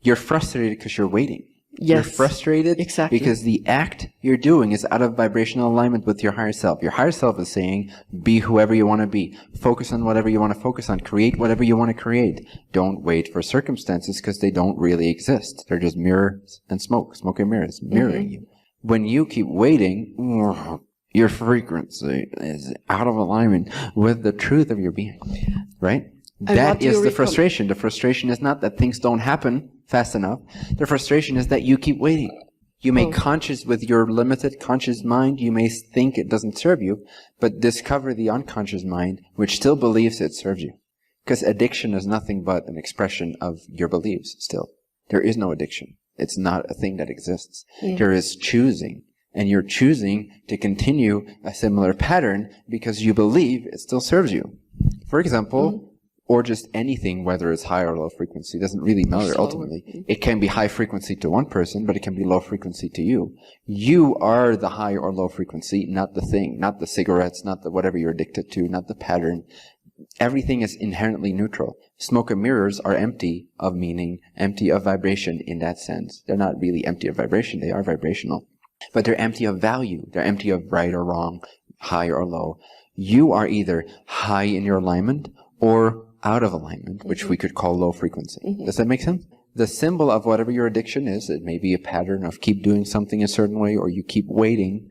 You're frustrated because you're waiting. Yes. You're frustrated Exactly. because the act you're doing is out of vibrational alignment with your higher self. Your higher self is saying, be whoever you want to be. Focus on whatever you want to focus on. Create whatever you want to create. Don't wait for circumstances because they don't really exist. They're just mirrors and smoke. Smoke and mirrors mirroring you. When you keep waiting, your frequency is out of alignment with the truth of your being. Right? That is the frustration. The frustration is not that things don't happen fast enough. The frustration is that you keep waiting. You may conscious with your limited conscious mind, you may think it doesn't serve you, but discover the unconscious mind, which still believes it serves you. Because addiction is nothing but an expression of your beliefs still. There is no addiction. It's not a thing that exists. There is choosing. And you're choosing to continue a similar pattern because you believe it still serves you. For example, or just anything, whether it's high or low frequency, doesn't really matter ultimately. It can be high frequency to one person, but it can be low frequency to you. You are the high or low frequency, not the thing, not the cigarettes, not the whatever you're addicted to, not the pattern. Everything is inherently neutral. Smoke and mirrors are empty of meaning, empty of vibration in that sense. They're not really empty of vibration, they are vibrational. But they're empty of value. They're empty of right or wrong, high or low. You are either high in your alignment or out of alignment, which we could call low frequency. Does that make sense? The symbol of whatever your addiction is, it may be a pattern of keep doing something a certain way or you keep waiting.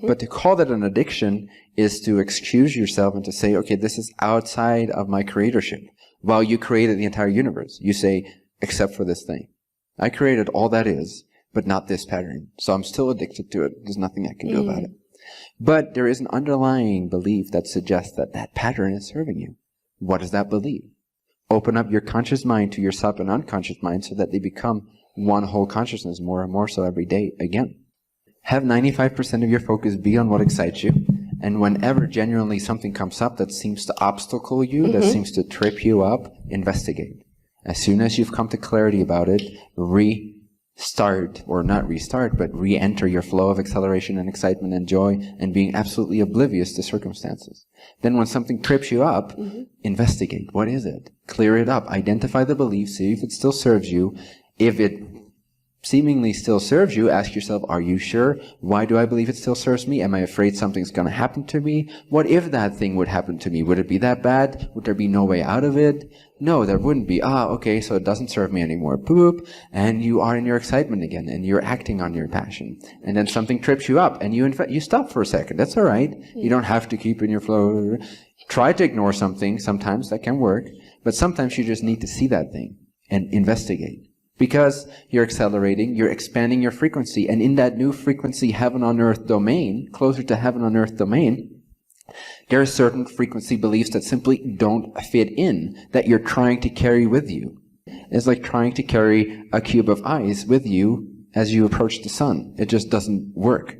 But to call that an addiction is to excuse yourself and to say, okay, this is outside of my creatorship. While you created the entire universe, you say, except for this thing. I created all that is, but not this pattern. So I'm still addicted to it. There's nothing I can do about it. But there is an underlying belief that suggests that that pattern is serving you. What does that believe? Open up your conscious mind to your sub and unconscious mind so that they become one whole consciousness more and more so every day again. Have 95% of your focus be on what excites you. And whenever genuinely something comes up that seems to obstacle you, that seems to trip you up, investigate. As soon as you've come to clarity about it, restart, or not restart, but re-enter your flow of acceleration and excitement and joy and being absolutely oblivious to circumstances. Then when something trips you up, investigate. What is it? Clear it up. Identify the belief. See if it still serves you. If it seemingly still serves you, ask yourself, are you sure? Why do I believe it still serves me? Am I afraid something's going to happen to me? What if that thing would happen to me? Would it be that bad? Would there be no way out of it? No, there wouldn't be. Okay, so it doesn't serve me anymore. Boop. And you are in your excitement again, and you're acting on your passion. And then something trips you up, and you stop for a second. That's all right. You don't have to keep in your flow. Try to ignore something. Sometimes that can work. But sometimes you just need to see that thing and investigate. Because you're accelerating, you're expanding your frequency, and in that new frequency heaven on earth domain, closer to heaven on earth domain, there are certain frequency beliefs that simply don't fit in, that you're trying to carry with you. It's like trying to carry a cube of ice with you as you approach the sun. It just doesn't work.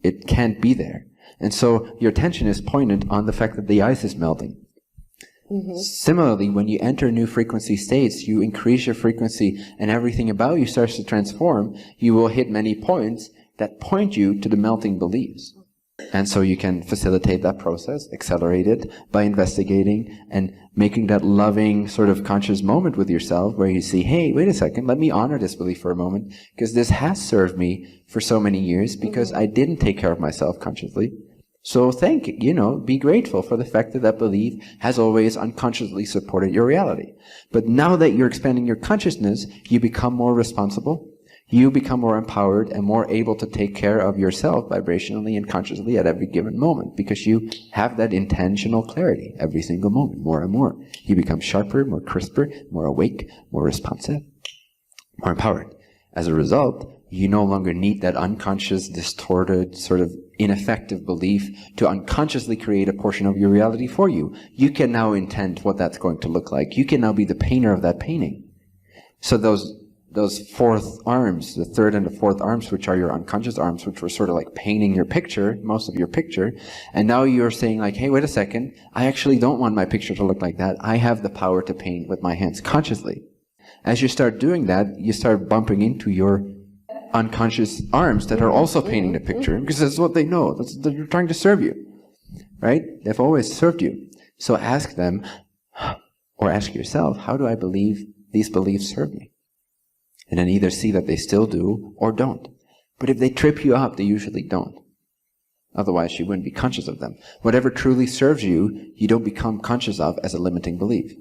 It can't be there. And so your attention is pointed on the fact that the ice is melting. Similarly, when you enter new frequency states, you increase your frequency and everything about you starts to transform. You will hit many points that point you to the melting beliefs. And so you can facilitate that process, accelerate it by investigating and making that loving sort of conscious moment with yourself where you see, hey, wait a second, let me honor this belief for a moment because this has served me for so many years because I didn't take care of myself consciously. So be grateful for the fact that that belief has always unconsciously supported your reality. But now that you're expanding your consciousness, you become more responsible, you become more empowered and more able to take care of yourself vibrationally and consciously at every given moment because you have that intentional clarity every single moment, more and more. You become sharper, more crisper, more awake, more responsive, more empowered. As a result, you no longer need that unconscious, distorted, sort of ineffective belief to unconsciously create a portion of your reality for you. You can now intend what that's going to look like. You can now be the painter of that painting. So those fourth arms, the third and the fourth arms, which are your unconscious arms, which were sort of like painting your picture, most of your picture, and now you're saying like, hey, wait a second, I actually don't want my picture to look like that. I have the power to paint with my hands consciously. As you start doing that, you start bumping into your unconscious arms that are also painting the picture because that's what they know. They're trying to serve you, right? They've always served you. So ask them, or ask yourself, how do I believe these beliefs serve me? and then either see that they still do or don't. But if they trip you up, they usually don't. Otherwise, you wouldn't be conscious of them. Whatever truly serves you, you don't become conscious of as a limiting belief.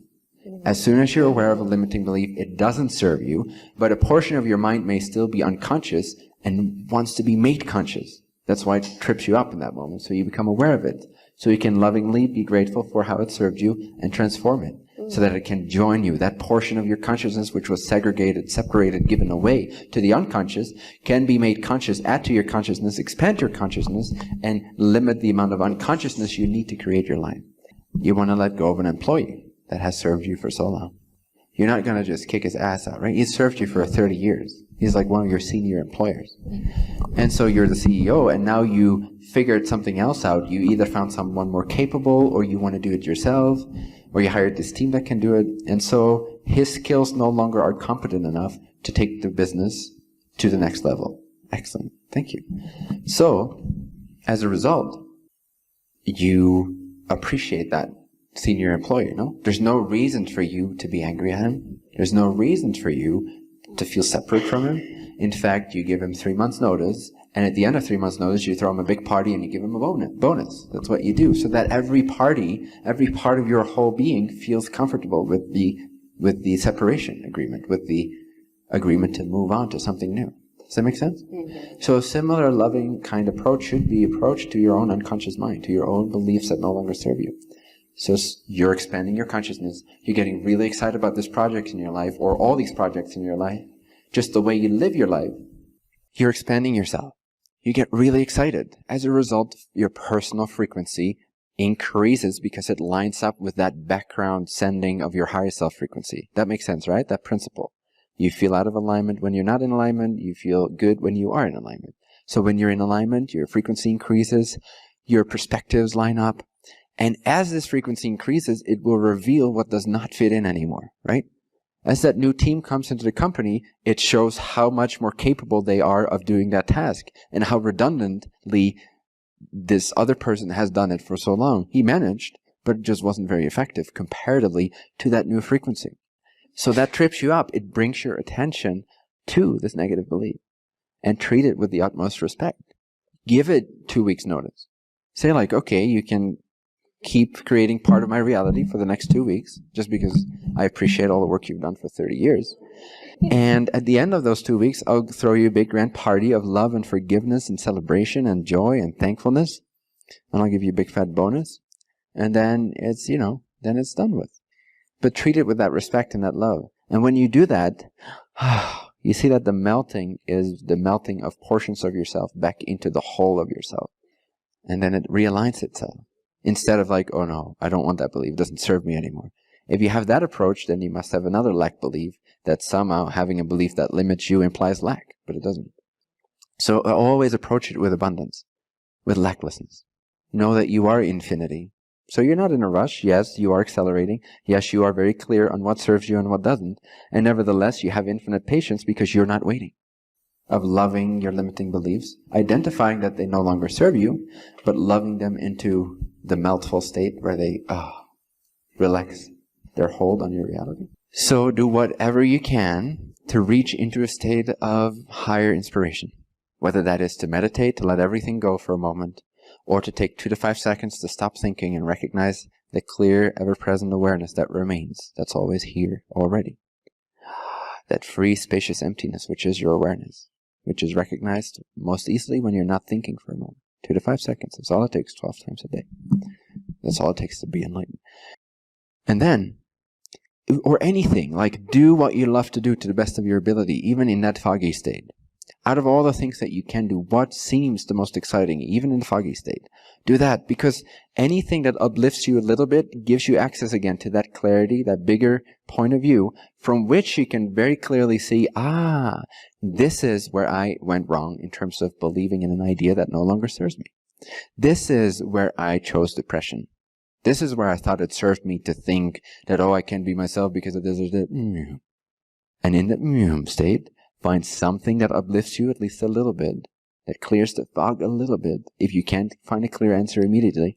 As soon as you're aware of a limiting belief, it doesn't serve you, but a portion of your mind may still be unconscious and wants to be made conscious. That's why it trips you up in that moment, so you become aware of it. So you can lovingly be grateful for how it served you and transform it, so that it can join you. That portion of your consciousness which was segregated, separated, given away to the unconscious can be made conscious, add to your consciousness, expand your consciousness, and limit the amount of unconsciousness you need to create your life. You want to let go of an employee that has served you for so long. You're not going to just kick his ass out, right? He's served you for 30 years. He's like one of your senior employers. And so you're the CEO, and now you figured something else out. You either found someone more capable, or you want to do it yourself, or you hired this team that can do it. And so his skills no longer are competent enough to take the business to the next level. Excellent. Thank you. So, as a result, you appreciate that senior employee, no? There's no reason for you to be angry at him. There's no reason for you to feel separate from him. In fact, you give him 3 months notice, and at the end of 3 months notice, you throw him a big party and you give him a bonus. That's what you do, so that every part of your whole being feels comfortable with the separation agreement, with the agreement to move on to something new. Does that make sense? Mm-hmm. So a similar loving kind approach should be approached to your own unconscious mind, to your own beliefs that no longer serve you. So you're expanding your consciousness. You're getting really excited about this project in your life, or all these projects in your life. Just the way you live your life. You're expanding yourself. You get really excited. As a result, your personal frequency increases because it lines up with that background sending of your higher self frequency. That makes sense, right? That principle. You feel out of alignment when you're not in alignment. You feel good when you are in alignment. So when you're in alignment, your frequency increases. Your perspectives line up. And as this frequency increases, it will reveal what does not fit in anymore, right? As that new team comes into the company, it shows how much more capable they are of doing that task, and how redundantly this other person has done it for so long. He managed, but it just wasn't very effective comparatively to that new frequency. So that trips you up. It brings your attention to this negative belief, and treat it with the utmost respect. Give it 2 weeks notice. Say like, okay, you can keep creating part of my reality for the next 2 weeks, just because I appreciate all the work you've done for 30 years. And at the end of those 2 weeks, I'll throw you a big grand party of love and forgiveness and celebration and joy and thankfulness. And I'll give you a big fat bonus. And then it's, then it's done with. But treat it with that respect and that love. And when you do that, you see that the melting is the melting of portions of yourself back into the whole of yourself. And then it realigns itself. Instead of like, oh no, I don't want that belief, it doesn't serve me anymore. If you have that approach, then you must have another lack belief, that somehow having a belief that limits you implies lack, but it doesn't. So always approach it with abundance, with lacklessness. Know that you are infinity. So you're not in a rush. Yes, you are accelerating. Yes, you are very clear on what serves you and what doesn't. And nevertheless, you have infinite patience because you're not waiting. Of loving your limiting beliefs, identifying that they no longer serve you, but loving them into the meltful state where they relax their hold on your reality. So do whatever you can to reach into a state of higher inspiration, whether that is to meditate, to let everything go for a moment, or to take 2 to 5 seconds to stop thinking and recognize the clear, ever-present awareness that remains, that's always here already. That free, spacious emptiness, which is your awareness, which is recognized most easily when you're not thinking for a moment. 2 to 5 seconds. That's all it takes 12 times a day. That's all it takes to be enlightened. And then, or anything, like do what you love to do to the best of your ability, even in that foggy state. Out of all the things that you can do, what seems the most exciting, even in the foggy state? Do that, because anything that uplifts you a little bit gives you access again to that clarity, that bigger point of view, from which you can very clearly see, this is where I went wrong in terms of believing in an idea that no longer serves me. This is where I chose depression. This is where I thought it served me to think that, I can be myself because of this or that. And in that state, find something that uplifts you at least a little bit, that clears the fog a little bit. If you can't find a clear answer immediately,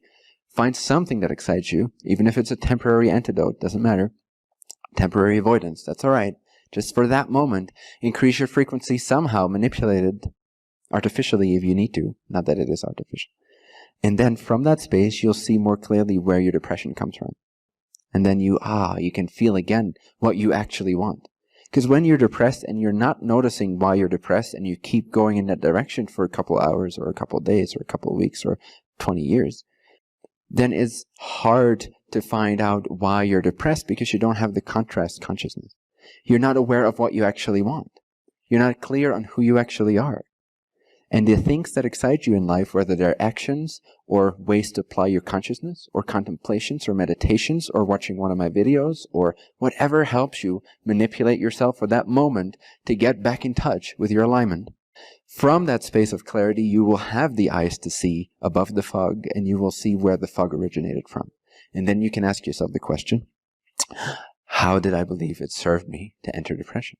find something that excites you, even if it's a temporary antidote, doesn't matter. Temporary avoidance, that's all right. Just for that moment, increase your frequency somehow, manipulated artificially if you need to. Not that it is artificial. And then from that space, you'll see more clearly where your depression comes from. And then you can feel again what you actually want. Because when you're depressed and you're not noticing why you're depressed and you keep going in that direction for a couple hours or a couple days or a couple weeks or 20 years, then it's hard to find out why you're depressed because you don't have the contrast consciousness. You're not aware of what you actually want. You're not clear on who you actually are. And the things that excite you in life, whether they're actions or ways to apply your consciousness or contemplations or meditations or watching one of my videos or whatever helps you manipulate yourself for that moment to get back in touch with your alignment. From that space of clarity, you will have the eyes to see above the fog and you will see where the fog originated from. And then you can ask yourself the question, how did I believe it served me to enter depression?